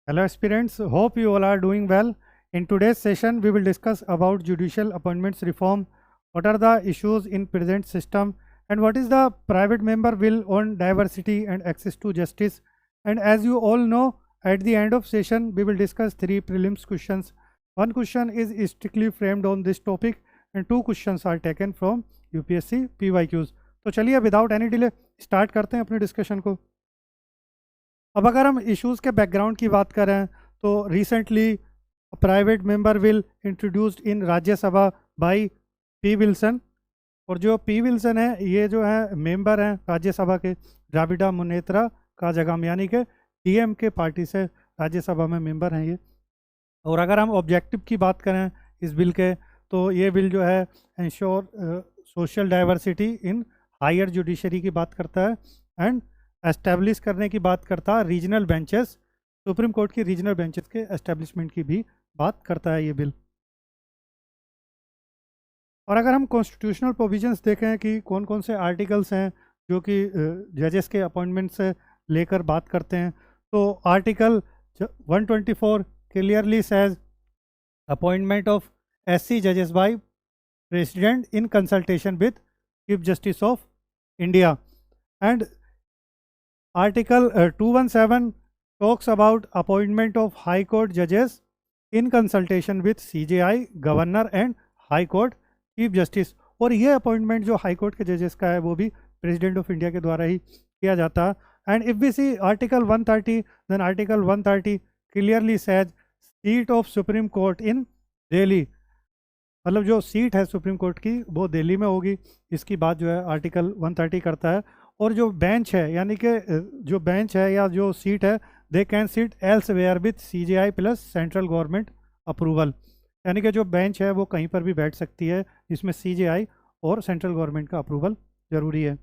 Hello aspirants, hope you all are doing well. In today's session, we will discuss about judicial appointments reform, what are the issues in present system, and what is the private member will on diversity and access to justice. And as you all know, at the end of session, we will discuss three prelims questions. One question is strictly framed on this topic and two questions are taken from UPSC PYQs. तो चलिए without any delay start करते हैं अपने discussion को। अब अगर हम issues के बैकग्राउंड की बात करें तो recently private member will introduced in Rajya Sabha by P Wilson. और जो पी विल्सन है ये जो है मेंबर हैं राज्यसभा के द्राविड़ा मुनेत्रा काजागम यानी कि डीएम के पार्टी से राज्यसभा में मेंबर हैं ये। और अगर हम ऑब्जेक्टिव की बात करें इस बिल के तो ये बिल जो है ensure social diversity in higher judiciary की बात करता है एंड एस्टेब्लिश करने की बात करता है रीजनल बेंचेस, सुप्रीम कोर्ट की रीजनल बेंचेस के एस्टेब्लिशमेंट की भी बात करता है ये बिल। और अगर हम कॉन्स्टिट्यूशनल प्रोविजंस देखें कि कौन कौन से आर्टिकल्स हैं जो कि जजेस के अपॉइंटमेंट से लेकर बात करते हैं तो article 124 clearly says appointment of SC जजेस by president in consultation with chief justice of India and Article 217 talks about appointment of High Court judges in consultation with CJI, Governor and High Court Chief Justice। और ये appointment जो high court के जजेस का है वो भी president of India के द्वारा ही किया जाता है। And if we see article 130 then article 130 clearly says seat of supreme court in Delhi, मतलब जो सीट है सुप्रीम कोर्ट की वो दिल्ली में होगी, इसकी बात जो है आर्टिकल 130 करता है। और जो बेंच है यानी कि जो बेंच है या जो सीट है they can seat elsewhere with CJI plus central government approval, यानी कि जो बेंच है वो कहीं पर भी बैठ सकती है जिसमें CJI और सेंट्रल गवर्नमेंट का अप्रूवल जरूरी है।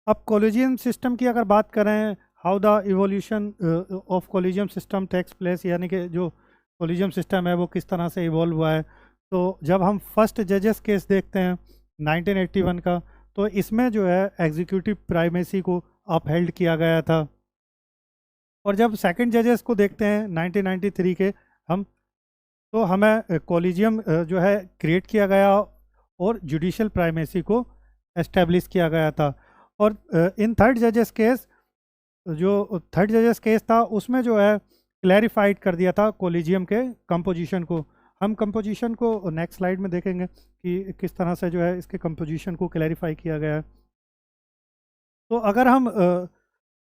अब कॉलेजियम सिस्टम की अगर बात करें, how the evolution of collegium system takes place, यानी कि जो कॉलेजियम सिस्टम है वो किस तरह से इवॉल्व हुआ है। तो जब हम फर्स्ट जजेस केस देखते हैं 1981 का तो इसमें जो है एग्जीक्यूटिव प्राइमेसी को अपहेल्ड किया गया था। और जब सेकंड जजेस को देखते हैं 1993 के हम तो हमें कॉलेजियम जो है क्रिएट किया गया और जुडिशियल प्राइमेसी को एस्टेब्लिश किया गया था। और इन थर्ड जजेस केस जो थर्ड जजेस केस था उसमें जो है क्लैरिफाइड कर दिया था कॉलेजियम के कंपोजिशन को। हम कंपोजिशन को नेक्स्ट स्लाइड में देखेंगे कि किस तरह से जो है इसके कंपोजिशन को क्लैरिफाई किया गया है। तो अगर हम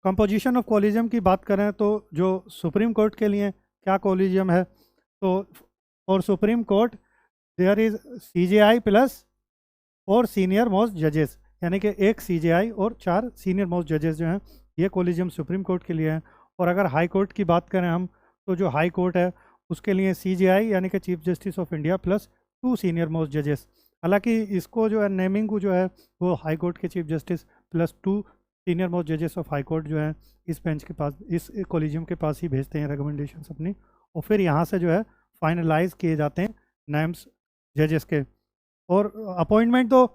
कंपोजिशन ऑफ कॉलेजियम की बात करें तो जो सुप्रीम कोर्ट के लिए क्या कॉलेजियम है, तो for supreme court there is CJI plus 4 senior most जजेस, यानी कि एक CJI और 4 सीनियर मोस्ट जजेस जो हैं ये कॉलेजियम सुप्रीम कोर्ट के लिए हैं। और अगर हाई कोर्ट की बात करें हम तो जो हाई कोर्ट है उसके लिए CJI यानी कि chief justice of India plus 2 senior most जजेस। हालांकि इसको जो है नेमिंग को जो है वो हाई कोर्ट के chief justice plus 2 senior most जजेस ऑफ हाई कोर्ट जो है इस बेंच के पास, इस कॉलेजियम के पास ही भेजते हैं रिकमेंडेशंस अपनी, और फिर यहाँ से जो है फाइनलाइज किए जाते हैं नेम्स जजेस के। और अपॉइंटमेंट तो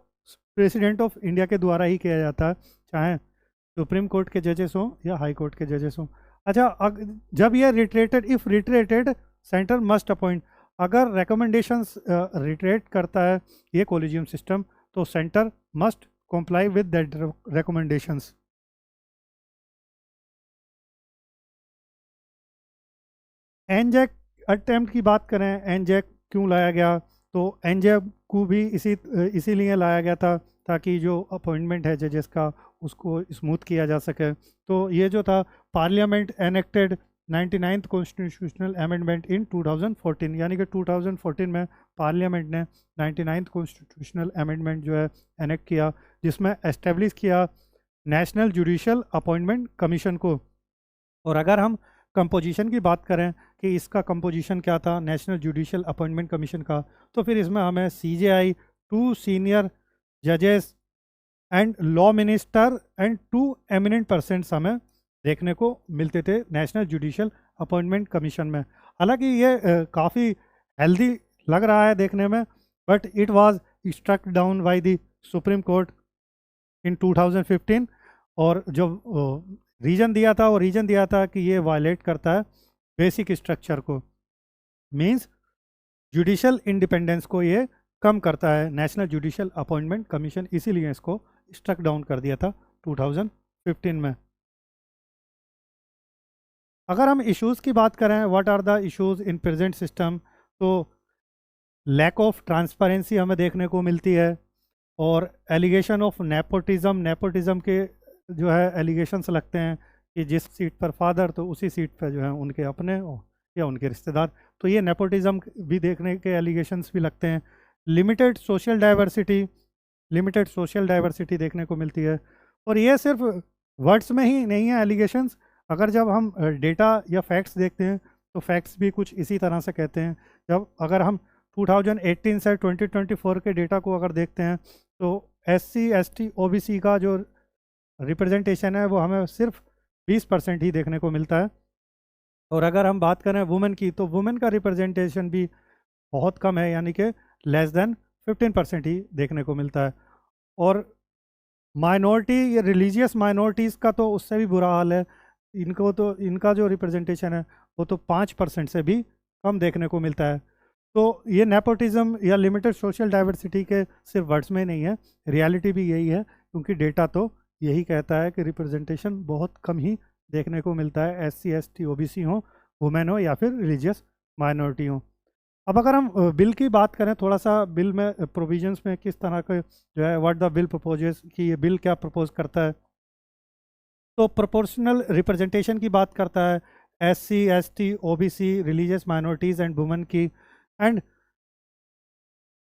प्रेसिडेंट ऑफ इंडिया के द्वारा ही किया जाता है, चाहे सुप्रीम कोर्ट के जजेस हों या हाई कोर्ट के जजेस हों। अच्छा, जब ये reiterated, if reiterated centre must appoint, अगर रिकमेंडेशंस रिटरेट करता है ये कॉलेजियम सिस्टम तो centre must comply with that recommendations। NJAC attempt की बात करें, एनजेक क्यों लाया गया, तो एनजेक को भी इसीलिए लाया गया था ताकि जो अपॉइंटमेंट है जजेस का उसको स्मूथ किया जा सके। तो ये जो था parliament enacted 99th constitutional amendment in 2014, यानी कि 2014 में पार्लियामेंट ने 99th कॉन्स्टिट्यूशनल अमेंडमेंट जो है एनेक्ट किया जिसमें एस्टेब्लिश किया नेशनल जुडिशियल अपॉइंटमेंट कमीशन को। और अगर हम कंपोजिशन की बात करें कि इसका कंपोजिशन क्या था नेशनल जुडिशियल अपॉइंटमेंट कमीशन का, तो फिर इसमें हमें CJI, 2 सीनियर जजेस and law minister and 2 eminent persons हमें देखने को मिलते थे नेशनल जुडिशियल अपॉइंटमेंट कमीशन में। हालांकि ये काफ़ी हेल्दी लग रहा है देखने में, but it was struck down by the supreme court in 2015। और जो रीजन दिया था वो रीजन दिया था कि ये वायलेट करता है बेसिक स्ट्रक्चर को, मींस जुडिशल इंडिपेंडेंस को ये कम करता है, नेशनल जुडिशल अपॉइंटमेंट कमीशन, इसीलिए इसको स्ट्रक डाउन कर दिया था 2015 में। अगर हम इश्यूज़ की बात करें, what are the issues in present system, तो लैक ऑफ ट्रांसपेरेंसी हमें देखने को मिलती है, और एलिगेशन ऑफ नेपोटिज्म, नेपोटिज्म के जो है एलिगेशंस लगते हैं कि जिस सीट पर फादर तो उसी सीट पर जो है उनके अपने या उनके रिश्तेदार, तो ये नेपोटिज्म भी देखने के एलिगेशंस भी लगते हैं। Limited social diversity, limited social diversity देखने को मिलती है। और ये सिर्फ वर्ड्स में ही नहीं है एलिगेशंस, अगर जब हम डेटा या फैक्ट्स देखते हैं तो फैक्ट्स भी कुछ इसी तरह से कहते हैं। जब अगर हम 2018 से 2024 के डेटा को अगर देखते हैं तो SC ST OBC का जो रिप्रेजेंटेशन है वो हमें सिर्फ 20% ही देखने को मिलता है। और अगर हम बात करें वुमेन की, तो वुमेन का रिप्रेजेंटेशन भी बहुत कम है, यानी कि लेस देन 15% ही देखने को मिलता है। और माइनॉरिटी या रिलीजियस माइनॉरिटीज़ का तो उससे भी बुरा हाल है, इनको तो इनका जो रिप्रेजेंटेशन है वो तो 5% से भी कम देखने को मिलता है। तो ये नेपोटिज्म या लिमिटेड सोशल डाइवर्सिटी के सिर्फ वर्ड्स में नहीं है, रियलिटी भी यही है, क्योंकि डेटा तो यही कहता है कि रिप्रेजेंटेशन बहुत कम ही देखने को मिलता है, SC ST OBC हो, वुमेन हो या फिर रिलीजियस माइनॉरिटी हो। अब अगर हम बिल की बात करें, थोड़ा सा बिल में प्रोविजंस में किस तरह के जो है व्हाट द बिल प्रपोजेस, कि ये बिल क्या प्रपोज करता है, तो प्रोपोर्शनल रिप्रेजेंटेशन की बात करता है, SC ST OBC religious minorities and women की, एंड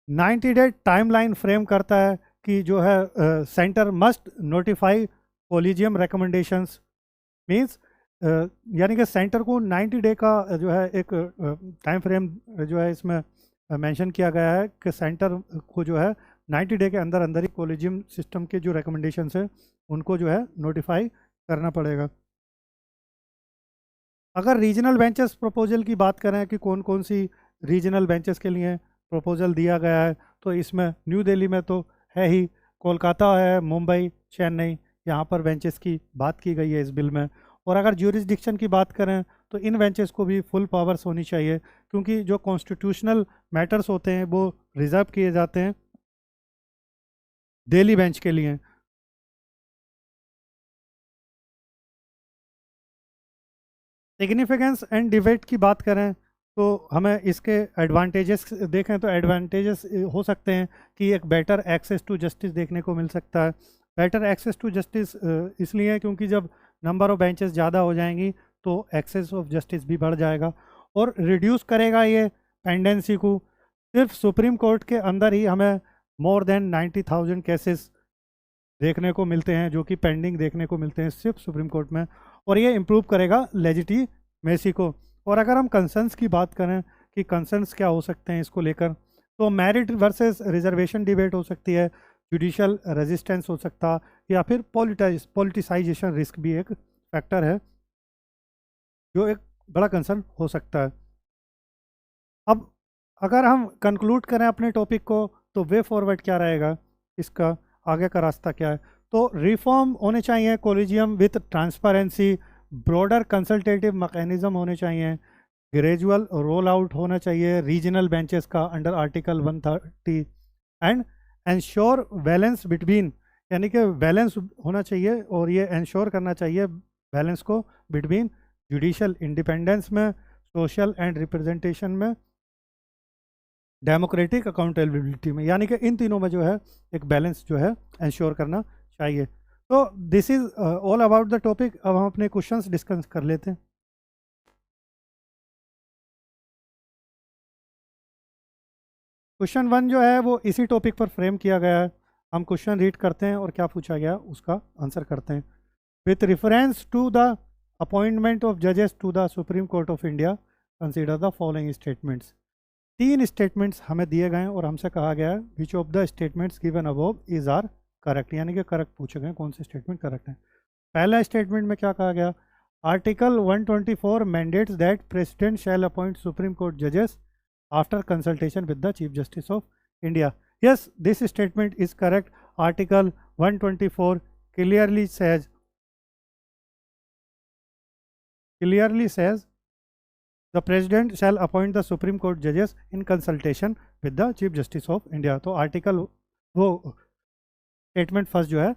90 डे टाइमलाइन फ्रेम करता है कि जो है centre must notify collegium recommendations, means यानी कि सेंटर को 90 डे का जो है एक टाइम फ्रेम जो है इसमें मेंशन किया गया है कि सेंटर को जो है 90 डे के अंदर अंदर ही कॉलेजियम सिस्टम के जो रिकमेंडेशंस है उनको जो है नोटिफाई करना पड़ेगा। अगर रीजनल बेंचेस प्रपोजल की बात करें कि कौन कौन सी रीजनल बेंचेस के लिए प्रपोजल दिया गया है, तो इसमें न्यू दिल्ली में तो है ही, कोलकाता है, मुंबई, चेन्नई, यहाँ पर बेंचेस की बात की गई है इस बिल में। और अगर ज्यूरिसडिक्शन की बात करें तो इन बेंचेस को भी फुल पावर्स होनी चाहिए, क्योंकि जो कॉन्स्टिट्यूशनल मैटर्स होते हैं वो रिजर्व किए जाते हैं दिल्ली बेंच के लिए। सिग्निफिकेंस एंड डिबेट की बात करें तो हमें इसके एडवांटेजेस देखें तो एडवांटेजेस हो सकते हैं कि एक बेटर एक्सेस टू जस्टिस देखने को मिल सकता है। बेटर एक्सेस टू जस्टिस इसलिए क्योंकि जब नंबर ऑफ बेंचेस ज़्यादा हो जाएंगी तो एक्सेस ऑफ जस्टिस भी बढ़ जाएगा, और रिड्यूस करेगा ये पेंडेंसी को। सिर्फ सुप्रीम कोर्ट के अंदर ही हमें मोर देन 90,000 केसेस देखने को मिलते हैं जो कि पेंडिंग देखने को मिलते हैं सिर्फ सुप्रीम कोर्ट में, और ये इम्प्रूव करेगा लेजिटिमेसी को। और अगर हम कंसर्न्स की बात करें कि कंसर्न्स क्या हो सकते हैं इसको लेकर, तो मेरिट वर्सेस रिजर्वेशन डिबेट हो सकती है, जुडिशल रेजिस्टेंस हो सकता, या फिर पॉलिटिसाइजेशन रिस्क भी एक फैक्टर है जो एक बड़ा कंसर्न हो सकता है। अब अगर हम कंक्लूड करें अपने टॉपिक को, तो वे फॉरवर्ड क्या रहेगा, इसका आगे का रास्ता क्या है, तो रिफॉर्म होने चाहिए collegium with transparency, broader consultative mechanism होने चाहिए, ग्रेजुअल रोल आउट होना चाहिए रीजनल बेंचेस का under article 130, and ensure balance between, यानी कि बैलेंस होना चाहिए और ये एंश्योर करना चाहिए बैलेंस को बिटवीन जुडिशल इंडिपेंडेंस में, सोशल एंड रिप्रेजेंटेशन में, डेमोक्रेटिक अकाउंटेबिलिटी में, यानी कि इन तीनों में जो है एक बैलेंस जो है एंश्योर करना चाहिए। तो this is all about the topic. अब हम अपने क्वेश्चंस डिस्कस कर लेते हैं। क्वेश्चन 1 जो है वो इसी टॉपिक पर फ्रेम किया गया है। हम क्वेश्चन रीड करते हैं और क्या पूछा गया उसका आंसर करते हैं। With reference to the appointment of जजेस to the supreme court of India consider the following statements. 3 statements हमें दिए गए हैं और हमसे कहा गया है which of the statements given above is are correct, यानी कि करेक्ट पूछे गए कौन से स्टेटमेंट करेक्ट है। पहला स्टेटमेंट में क्या कहा गया, article 124 mandates that president shall appoint supreme court जजेस after consultation with the Chief Justice of India. Yes, this statement is correct. Article 124 clearly says clearly says the president shall appoint the Supreme Court judges in consultation with the Chief Justice of India. तो article वो statement first जो है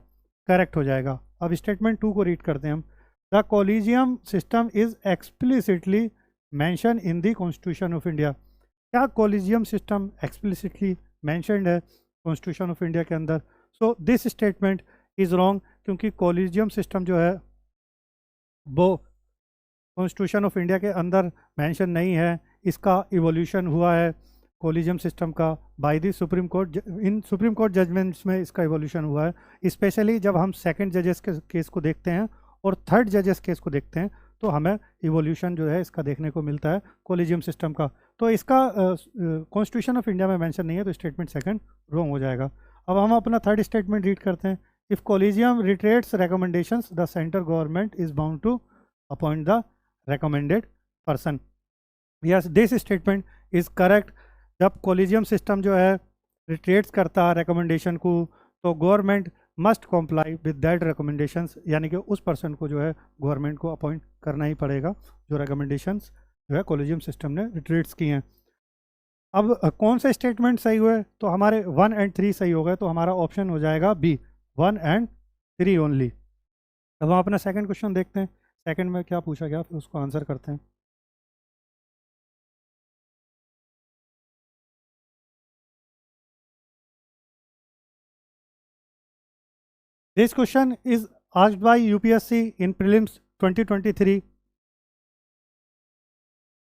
correct हो जाएगा. अब statement 2 को read करते हैं हम. The collegium system is explicitly mention in the constitution of India. क्या कॉलेजियम सिस्टम एक्सप्लिसिटली मेंशन्ड है कॉन्स्टिट्यूशन ऑफ इंडिया के अंदर? So this statement is wrong, क्योंकि कॉलेजियम सिस्टम जो है वो कॉन्स्टिट्यूशन ऑफ इंडिया के अंदर मेंशन नहीं है. इसका इवोल्यूशन हुआ है कॉलेजियम सिस्टम का by the supreme court. In supreme court judgments में इसका इवोल्यूशन हुआ है. स्पेशली जब हम सेकंड जजेस के केस को देखते हैं और थर्ड जजेस केस को देखते हैं तो हमें इवोल्यूशन जो है इसका देखने को मिलता है कॉलेजियम सिस्टम का. तो इसका कॉन्स्टिट्यूशन ऑफ इंडिया में मेंशन नहीं है, तो स्टेटमेंट सेकंड रॉन्ग हो जाएगा. अब हम अपना थर्ड स्टेटमेंट रीड करते हैं. If collegium reiterates recommendations the central government is bound to appoint the recommended person. Yes, this statement is correct. जब कॉलेजियम सिस्टम जो है रिट्रेट्स करता है रिकमेंडेशन को, तो government must comply with that recommendations, यानी कि उस पर्सन को जो है गवर्नमेंट को अपॉइंट करना ही पड़ेगा जो रिकमेंडेशंस जो है कॉलेजियम सिस्टम ने रिट्रेट्स की हैं. अब कौन से स्टेटमेंट सही हुए? तो हमारे 1 और 3 सही हो गए, तो हमारा ऑप्शन हो जाएगा बी, 1 और 3 ओनली. अब हम अपना सेकंड क्वेश्चन देखते हैं. सेकंड में क्या पूछा गया, फिर उसको आंसर करते हैं. This question is asked by UPSC in prelims 2023.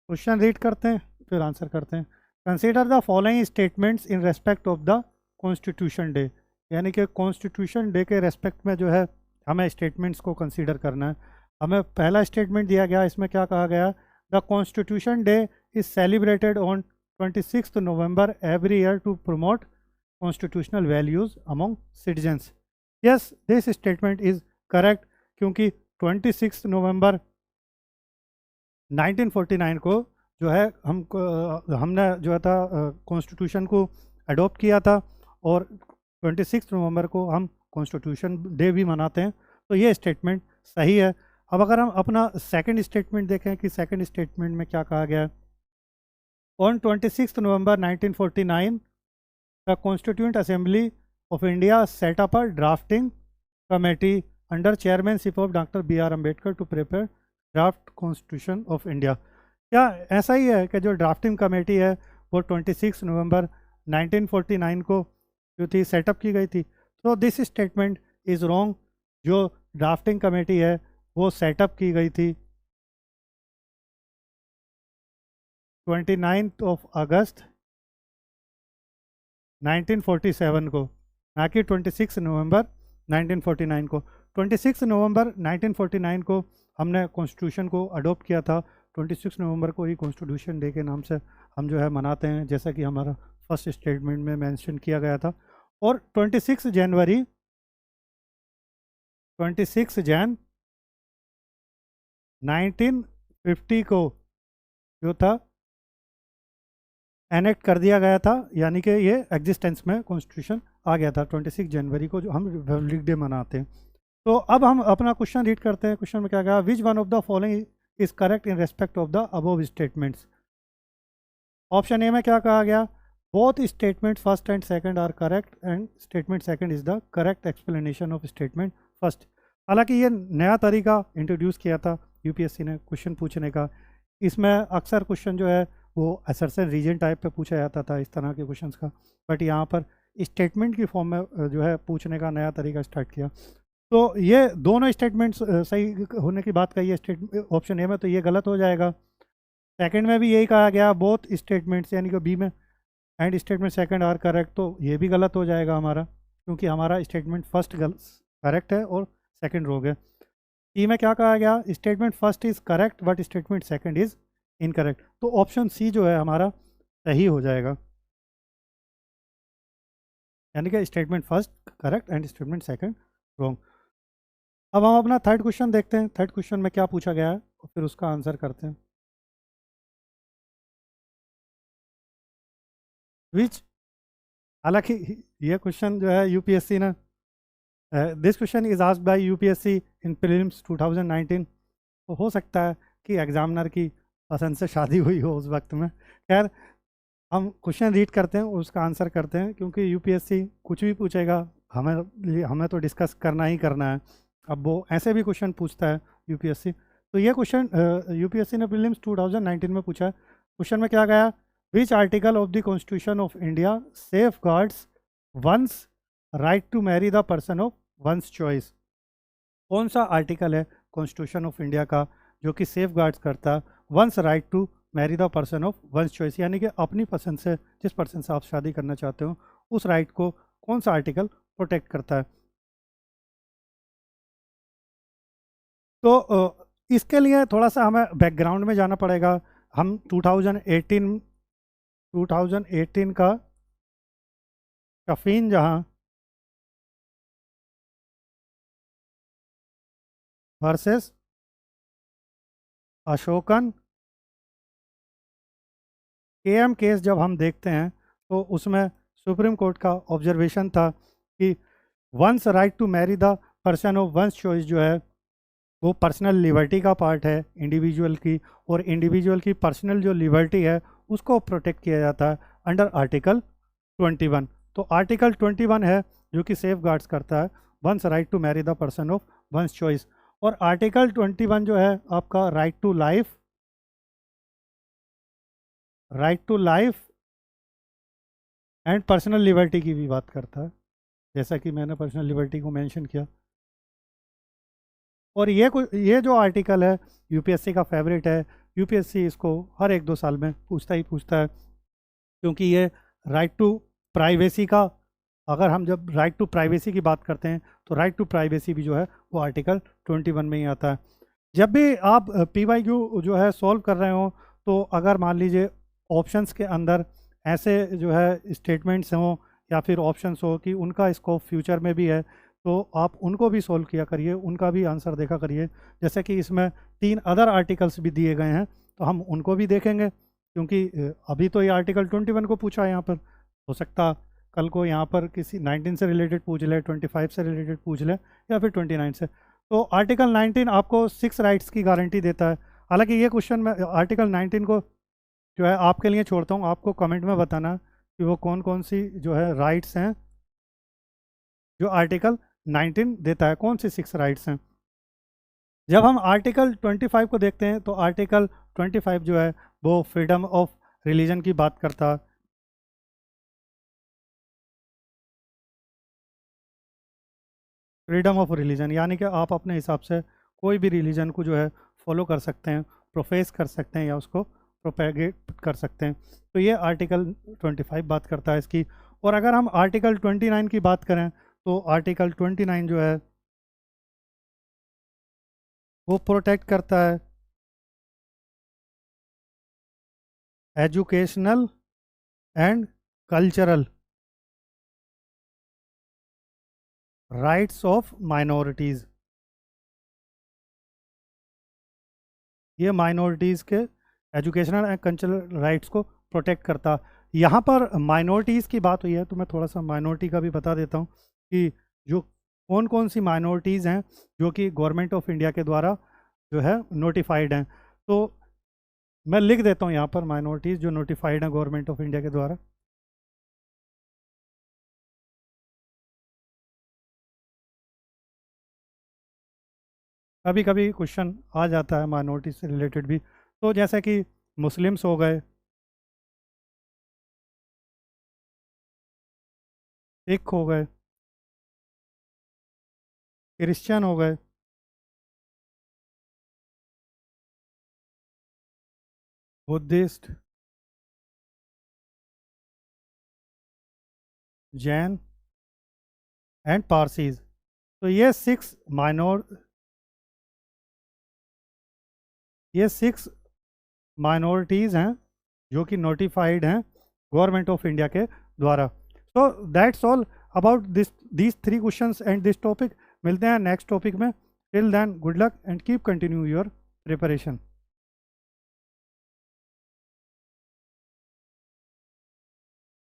Question read करते हैं फिर आंसर करते हैं. Consider the following statements in respect of the constitution day. यानी कि कॉन्स्टिट्यूशन डे के रेस्पेक्ट में जो है हमें स्टेटमेंट्स को कंसीडर करना है. हमें पहला स्टेटमेंट दिया गया, इसमें क्या कहा गया? The constitution day is celebrated on 26 November every year to promote constitutional values among citizens. Yes, this statement is correct, क्योंकि 26 नवंबर 1949 को जो है हमने जो है था कॉन्स्टिट्यूशन को अडोप्ट किया था, और 26 नवंबर को हम कॉन्स्टिट्यूशन डे भी मनाते हैं. तो ये स्टेटमेंट सही है. अब अगर हम अपना सेकंड स्टेटमेंट देखें कि सेकंड स्टेटमेंट में क्या कहा गया है. On 26 November 1949 the constituent assembly of India set up a drafting committee under chairmanship of doctor B.R. Ambedkar to prepare draft constitution of India. क्या ऐसा ही है कि जो ड्राफ्टिंग कमेटी है वो 26 नवंबर 1949 को जो थी सेटअप की गई थी? तो दिस स्टेटमेंट इज़ रॉन्ग. जो ड्राफ्टिंग कमेटी है वो सेटअप की गई थी 29 अगस्त 1947 को, ना कि 26 नवंबर 1949 को. 26 नवंबर 1949 को हमने कॉन्स्टिट्यूशन को अडोप्ट किया था. 26 नवंबर को ही कॉन्स्टिट्यूशन डे के नाम से हम जो है मनाते हैं, जैसा कि हमारा फर्स्ट स्टेटमेंट में मेंशन किया गया था. और 26 जनवरी 1950 को जो था एनेक्ट कर दिया गया था, यानी कि ये एग्जिस्टेंस में कॉन्स्टिट्यूशन आ गया था 26 जनवरी को, जो हम रिपब्लिक डे मनाते हैं. तो अब हम अपना क्वेश्चन रीड करते हैं. क्वेश्चन में क्या कहा? Which one of the following is correct in respect of the above statements. Option A में क्या कहा गया? Both statement first and second are correct and statement second is the correct explanation of statement first. हालांकि ये नया तरीका introduce किया था यूपीएससी ने क्वेश्चन पूछने का. इसमें अक्सर क्वेश्चन जो है वो असर्शन रीजन टाइप पे पूछा जाता था इस तरह के क्वेश्चंस का, बट यहाँ पर स्टेटमेंट की फॉर्म में जो है पूछने का नया तरीका स्टार्ट किया. तो ये दोनों स्टेटमेंट्स सही होने की बात कही है ऑप्शन ए में, तो ये गलत हो जाएगा. सेकंड में भी यही कहा गया बोथ स्टेटमेंट्स, यानी कि बी में and statement second are correct, तो ये भी गलत हो जाएगा हमारा, क्योंकि हमारा स्टेटमेंट फर्स्ट करेक्ट है और सेकंड रॉन्ग है. ई में क्या कहा गया? Statement first is correct but statement second is incorrect. तो ऑप्शन सी जो है हमारा सही हो जाएगा, यानी कि statement first correct and statement second wrong. अब हम अपना थर्ड क्वेश्चन देखते हैं. थर्ड क्वेश्चन में क्या पूछा गया है और फिर उसका आंसर करते हैं. विच, हालांकि ये क्वेश्चन जो है यूपीएससी ने this question is asked by UPSC in prelims 2019. तो हो सकता है जिसकी एग्जामिनर की पसंद से शादी हुई हो उस वक्त में। खैर, हम क्वेश्चन रीड करते हैं, उसका आंसर करते हैं, क्योंकि यूपीएससी कुछ भी पूछेगा हमें हमें तो डिस्कस करना ही करना है। अब वो ऐसे भी क्वेश्चन पूछता है यूपीएससी। तो ये क्वेश्चन यूपीएससी ने प्रीलिम्स 2019 में पूछा है। क्वेश्चन में क्या गया, which article of the constitution of India safeguards one's right to marry the person of one's choice. कौन सा आर्टिकल है कॉन्स्टिट्यूशन ऑफ इंडिया का जो कि सेफ गार्ड्स करता है one's right to marry the person of one's choice, यानी कि अपनी पसंद से जिस पर्सन से आप शादी करना चाहते हो उस राइट को कौन सा आर्टिकल प्रोटेक्ट करता है। तो इसके लिए थोड़ा सा हमें बैकग्राउंड में जाना पड़ेगा। हम 2018 का शफीन जहां वर्सेस अशोकन केएम केस जब हम देखते हैं तो उसमें सुप्रीम कोर्ट का ऑब्जर्वेशन था कि one's right to marry the person of one's choice जो है वो पर्सनल लिबर्टी का पार्ट है इंडिविजुअल की, और इंडिविजुअल की पर्सनल जो लिबर्टी है उसको प्रोटेक्ट किया जाता है अंडर आर्टिकल 21। तो आर्टिकल 21 है जो कि सेफ गार्ड्स करता है one's right to marry the person of one's choice. और आर्टिकल 21 जो है आपका right to life and personal liberty की भी बात करता है, जैसा कि मैंने पर्सनल लिबर्टी को मेंशन किया। और ये जो आर्टिकल है यूपीएससी का फेवरेट है। यूपीएससी इसको हर 1-2 साल में पूछता है, क्योंकि ये राइट टू प्राइवेसी का, अगर हम जब राइट टू प्राइवेसी की बात करते हैं तो राइट टू प्राइवेसी भी जो है वो आर्टिकल 21 में ही आता है। जब भी आप पीवाईक्यू जो है सॉल्व कर रहे हो तो अगर मान लीजिए ऑप्शंस के अंदर ऐसे जो है स्टेटमेंट्स हों या फिर ऑप्शंस हो कि उनका स्कोप फ्यूचर में भी है तो आप उनको भी सॉल्व किया करिए, उनका भी आंसर देखा करिए। जैसे कि इसमें 3 अदर आर्टिकल्स भी दिए गए हैं तो हम उनको भी देखेंगे, क्योंकि अभी तो ये आर्टिकल 21 को पूछा है यहाँ पर, हो सकता कल को यहाँ पर किसी 19 से रिलेटेड पूछ ले, 25 से रिलेटेड पूछ ले, या फिर 29 से। तो आर्टिकल 19 आपको 6 राइट्स की गारंटी देता है। हालांकि ये क्वेश्चन मैं आर्टिकल 19 को जो है आपके लिए छोड़ता हूँ, आपको कमेंट में बताना कि वो कौन कौन सी जो है राइट्स हैं जो आर्टिकल 19 देता है, कौन सी 6 राइट्स हैं। जब हम आर्टिकल 25 को देखते हैं तो आर्टिकल 25 जो है वो फ्रीडम ऑफ रिलीजन की बात करता है। फ्रीडम ऑफ रिलीजन यानी कि आप अपने हिसाब से कोई भी रिलीजन को जो है फॉलो कर सकते हैं, प्रोफेस कर सकते हैं या उसको प्रोपेगेट कर सकते हैं। तो ये आर्टिकल 25 बात करता है इसकी। और अगर हम आर्टिकल 29 की बात करें तो आर्टिकल 29 जो है वो प्रोटेक्ट करता है educational and cultural rights of minorities. ये माइनॉरिटीज़ के एजुकेशनल एंड कल्चरल राइट्स को प्रोटेक्ट करता। यहाँ पर माइनॉरिटीज़ की बात हुई है तो मैं थोड़ा सा माइनॉरिटी का भी बता देता हूँ कि जो कौन कौन सी माइनॉरिटीज़ हैं जो कि गवर्नमेंट ऑफ इंडिया के द्वारा जो है नोटिफाइड हैं। तो मैं लिख देता हूँ यहाँ पर माइनॉरिटीज़ जो नोटिफाइड हैं गवर्नमेंट ऑफ इंडिया के द्वारा। कभी कभी क्वेश्चन आ जाता है माइनॉरिटी से रिलेटेड भी, तो जैसे कि मुस्लिम्स हो गए, सिख हो गए, क्रिश्चियन हो गए, बुद्धिस्ट, जैन एंड पारसीज। तो ये 6 माइनॉरिटीज़ हैं जो कि नोटिफाइड हैं गवर्नमेंट ऑफ इंडिया के द्वारा। So that's all about these 3 questions and this topic. मिलते हैं नेक्स्ट टॉपिक में। Till then good luck and keep continue your preparation.